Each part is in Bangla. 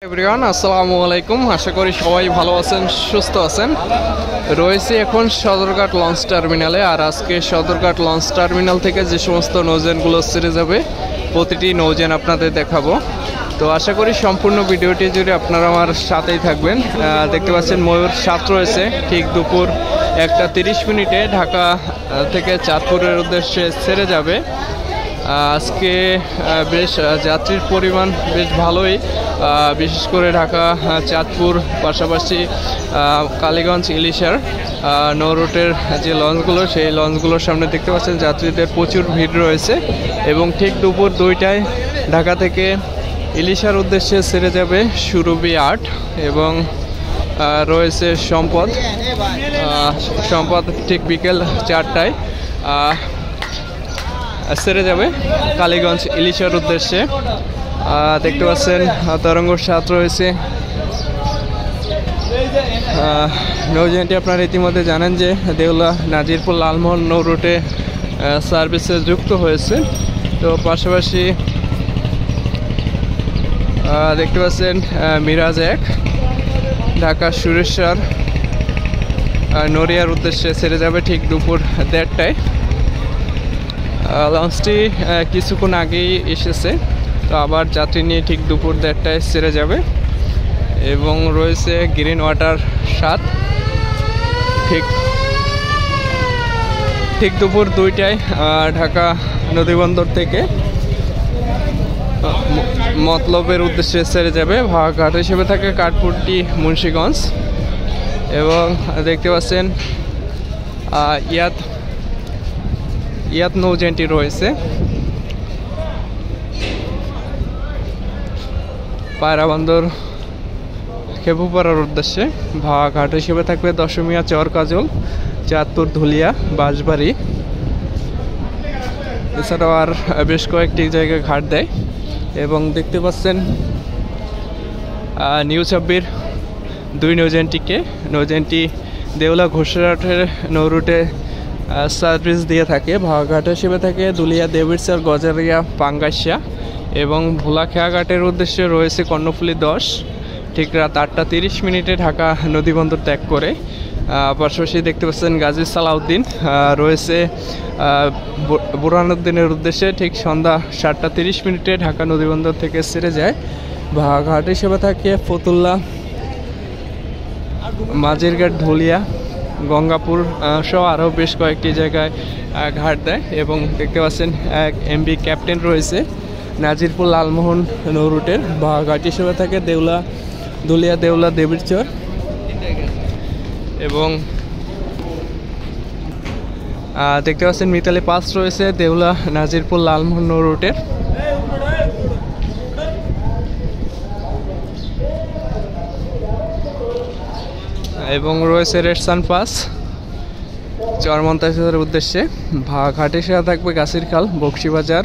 এভরিওয়ান আসসালামু আলাইকুম। আশা করি সবাই ভালো আছেন, সুস্থ আছেন। রয়েছে এখন সদরঘাট লঞ্চ টার্মিনালে। আর আজকে সদরঘাট লঞ্চ টার্মিনাল থেকে যে সমস্ত নৌযানগুলো ছেড়ে যাবে প্রতিটি নৌযান আপনাদের দেখাবো। তো আশা করি সম্পূর্ণ ভিডিওটি জুড়ে আপনারা আমার সাথেই থাকবেন। দেখতে পাচ্ছেন ময়ূর 7 রয়েছে, ঠিক দুপুর 1:30 ঢাকা থেকে চাঁদপুরের উদ্দেশ্যে ছেড়ে যাবে। আজকে বেশ যাত্রীর পরিমাণ বেশ ভালোই, বিশেষ করে ঢাকা চাঁদপুর পাশাপাশি কালীগঞ্জ ইলিশার নৌ রুটের যে লঞ্চগুলো, সেই লঞ্চগুলোর সামনে দেখতে পাচ্ছেন যাত্রীদের প্রচুর ভিড় রয়েছে। এবং ঠিক দুপুর 2টায় ঢাকা থেকে ইলিশার উদ্দেশ্যে ছেড়ে যাবে সুরভি 8 এবং রয়েছে সম্পদ ঠিক বিকেল 4টায় ছেড়ে যাবে কালীগঞ্জ ইলিশার উদ্দেশ্যে। দেখতে পাচ্ছেন তরঙ্গ 7 রয়েছে। নৌযানটি আপনারা ইতিমধ্যে জানেন যে দেউলা নাজিরপুর লালমোহন নৌ রুটে সার্ভিসে যুক্ত হয়েছে। তো পাশাপাশি দেখতে পাচ্ছেন মিরাজ 1 ঢাকা সুরেশ্বর নড়িয়ার উদ্দেশ্যে ছেড়ে যাবে ঠিক দুপুর 1:30টায়। লঞ্চটি কিছুক্ষণ আগেই এসেছে, তো আবার যাত্রী নিয়ে ঠিক দুপুর 1:30টায় ছেড়ে যাবে। এবং রয়েছে গ্রিন ওয়াটার 7 ঠিক দুপুর 2টায় ঢাকা নদীবন্দর থেকে মতলবের উদ্দেশ্যে ছেড়ে যাবে। ঘাট হিসেবে থাকে কাঠপুরটি মুন্সিগঞ্জ। এবং দেখতে পাচ্ছেন ইয়াত নৌযানটি রয়েছে পায়রাবন্দর খেপুপাড়ার উদ্দেশ্যে। ঘাট হিসেবে থাকবে দশমিয়া চর কাজল, চাঁদপুর ধুলিয়া, বাঁশবাড়ি। এছাড়াও আর বেশ কয়েকটি জায়গায় ঘাট দেয়। এবং দেখতে পাচ্ছেন নিউ 26 2 নৌযানটি দেউলা ঘোষরাটের নৌ রুটে সার্ভিস দিয়ে থাকে। ভাগাঘাট হিসেবে থাকে দুলিয়া, দেবিরচর, গজারিয়া, পাঙ্গাসিয়া। এবং ভোলাখেয়া ঘাটের উদ্দেশ্যে রয়েছে কর্ণফুলী 10 ঠিক রাত 8:30 ঢাকা নদীবন্দর ত্যাগ করে। পাশাপাশি দেখতে পাচ্ছেন গাজী সালাউদ্দিন রয়েছে বুরহানুদ্দিনের উদ্দেশ্যে ঠিক সন্ধ্যা 7:30 ঢাকা নদীবন্দর থেকে ছেড়ে যায়। ঘাট হিসেবে থাকে ফতুল্লা, মাঝেরঘাট, ধুলিয়া, গঙ্গাপুর সহ আরও বেশ কয়েকটি জায়গায় ঘাট দেয়। এবং দেখতে পাচ্ছেন MV ক্যাপ্টেন রয়েছে নাজিরপুর লালমোহন নৌ রুটের। ঘাট হিসেবে থাকে দুলিয়া, দেউলা, দেবিরচর। এবং দেখতে পাচ্ছেন মিতালি 5 রয়েছে দেউলা নাজিরপুর লালমোহন নৌ রুটের। এবং রয়েছে রেডসান 5 চরমন্তাজের উদ্দেশ্যে। ঘাট হিসেবে থাকবে গাছিরখাল, বক্সিবাজার,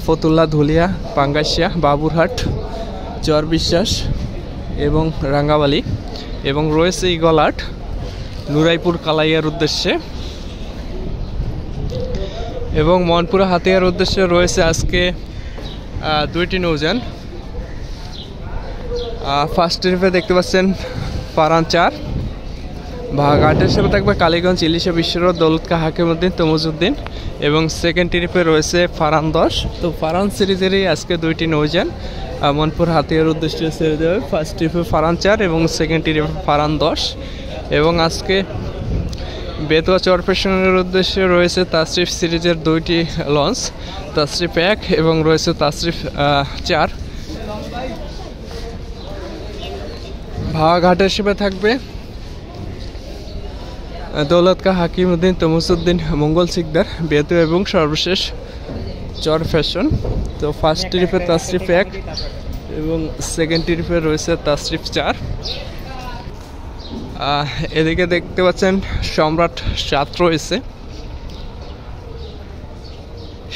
ফতুল্লা, ধুলিয়া, পাঙ্গাসিয়া, বাবুরহাট, চর বিশ্বাস এবং রাঙ্গাবালি। এবং রয়েছে ঈগল 8 নুরাইপুর কালাইয়ার উদ্দেশ্যে। এবং মনপুরা হাতিয়ার উদ্দেশ্যে রয়েছে আজকে 2টি নৌযান। ফার্স্ট ট্রিপে দেখতে পাচ্ছেন ফারান 4। ঘাট হিসেবে থাকবে কালীগঞ্জ ইলিশা, বিশ্বরোড, দৌলতকা, হাকিমউদ্দিন, তমুজউদ্দিন। এবং সেকেন্ড ট্রিপে রয়েছে ফারান 10। তো ফারান সিরিজেরই আজকে 2টি নৌযান মনপুর হাতিয়ার উদ্দেশ্যে ছেড়ে দেবে। ফার্স্ট ট্রিপে ফারান 4 এবং সেকেন্ড ট্রিপে ফারান 10। এবং আজকে বেতুয়া চরপেশনের উদ্দেশ্যে রয়েছে তাশরিফ সিরিজের 2টি লঞ্চ, তাশরিফ 1 এবং রয়েছে তাশরিফ 4। ঘাট হিসেবে থাকবে দৌলতকা, হাকিমউদ্দিন, তমুজউদ্দিন, মঙ্গল সিকদার, বেতুয়া এবং সর্বশেষ চর ফ্যাশন। তো ফার্স্ট ট্রিপে তাশরিফ 1 এবং সেকেন্ড ট্রিপে রয়েছে তাশরিফ 4। এদিকে দেখতে পাচ্ছেন সম্রাট 7 রয়েছে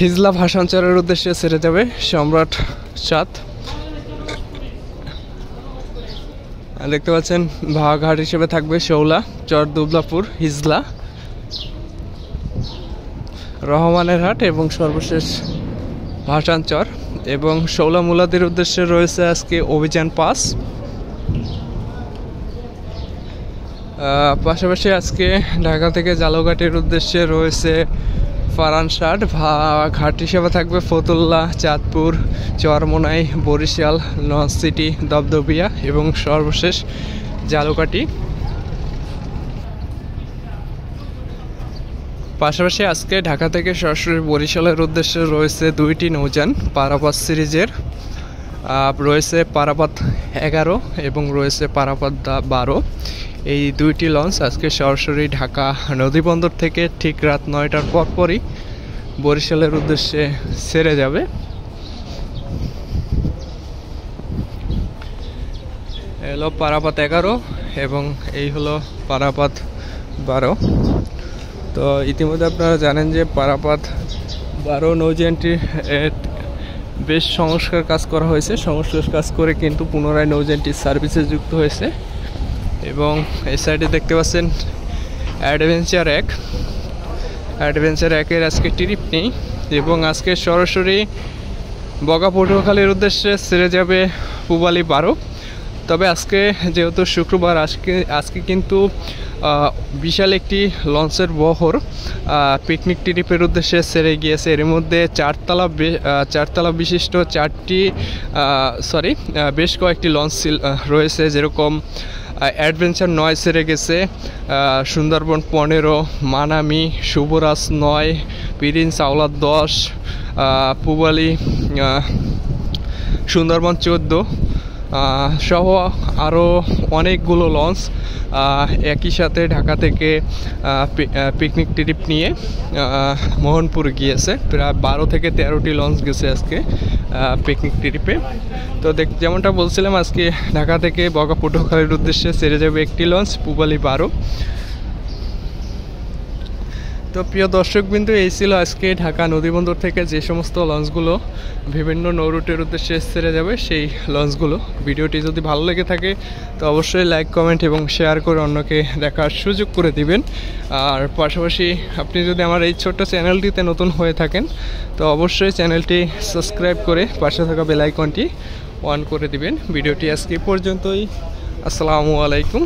হিজলা ভাসানচরের উদ্দেশ্যে ছেড়ে যাবে সম্রাট 7। দেখতে পাচ্ছেন ঘাট হিসেবে থাকবে শৌলা, চর দুবলাপুর, হিজলা, রহমানের হাট এবং সর্বশেষ ভাসানচর। এবং শৌলা মুলাদের উদ্দেশ্যে রয়েছে আজকে অভিযান পাস। পাশাপাশি আজকে ঢাকা থেকে জালঘাটের উদ্দেশ্যে রয়েছে ফারান শার্ট, ঘাট হিসেবে থাকবে ফতুল্লা, চাঁদপুর, চরমোনাই, বরিশাল, নর্থ সিটি, দবদবিয়া এবং সর্বশেষ জালকাঠি। পাশাপাশি আজকে ঢাকা থেকে সরাসরি বরিশালের উদ্দেশ্যে রয়েছে 2টি নৌযান পারাপাত সিরিজের, রয়েছে পারাপাত 11 এবং রয়েছে পারাপাত 12। এই 2টি লঞ্চ আজকে সরাসরি ঢাকা নদীবন্দর থেকে ঠিক রাত 9টার পরপরই বরিশালের উদ্দেশ্যে ছেড়ে যাবে। এলো পারাপাত 11 এবং এই হলো পারাপাত 12। তো ইতিমধ্যে আপনারা জানেন যে পারাপাত 12 নৌযানটি বেশ সংস্কার কাজ করা হয়েছে, সংস্কার কাজ করে কিন্তু পুনরায় নৌযানটি সার্ভিসে যুক্ত হয়েছে। এবং এই সাইডে দেখতে পাচ্ছেন অ্যাডভেঞ্চার 1-এর আজকে ট্রিপ নেই এবং আজকে সরাসরি বগা পটুয়াখালীর উদ্দেশ্যে ছেড়ে যাবে পূবালী 12। তবে আজকে যেহেতু শুক্রবার, আজকে কিন্তু বিশাল একটি লঞ্চের বহর পিকনিক ট্রিপের উদ্দেশ্যে ছেড়ে গিয়েছে। এর মধ্যে চারতলা বিশিষ্ট বেশ কয়েকটি লঞ্চ রয়েছে, যেরকম অ্যাডভেঞ্চার 9 ছেড়ে গেছে, সুন্দরবন 15, মানামি, শুভরাজ 9, প্রিন্স আওলাদ 10, পূবালী, সুন্দরবন 14 সহ আরও অনেকগুলো লঞ্চ একই সাথে ঢাকা থেকে পিকনিক ট্রিপ নিয়ে মোহনপুর গিয়েছে। প্রায় 12 থেকে 13টি লঞ্চ গেছে আজকে পিকনিক ট্রিপে। তো যেমনটা বলছিলাম, আজকে ঢাকা থেকে বগা পটুয়াখালীর উদ্দেশ্যে ছেড়ে যাবে একটি লঞ্চ পূবালী 12। তো প্রিয় দর্শকবৃন্দু, এই ছিল আজকে ঢাকা নদীবন্দর থেকে যে সমস্ত লঞ্চগুলো বিভিন্ন নৌরুটের উদ্দেশ্যে ছেড়ে যাবে সেই লঞ্চগুলো। ভিডিওটি যদি ভালো লেগে থাকে তো অবশ্যই লাইক, কমেন্ট এবং শেয়ার করে অন্যকে দেখার সুযোগ করে দিবেন। আর পাশাপাশি আপনি যদি আমার এই ছোট্ট চ্যানেলটিতে নতুন হয়ে থাকেন তো অবশ্যই চ্যানেলটি সাবস্ক্রাইব করে পাশে থাকা বেল আইকনটি অন করে দিবেন। ভিডিওটি আজকে পর্যন্তই। আসসালামু আলাইকুম।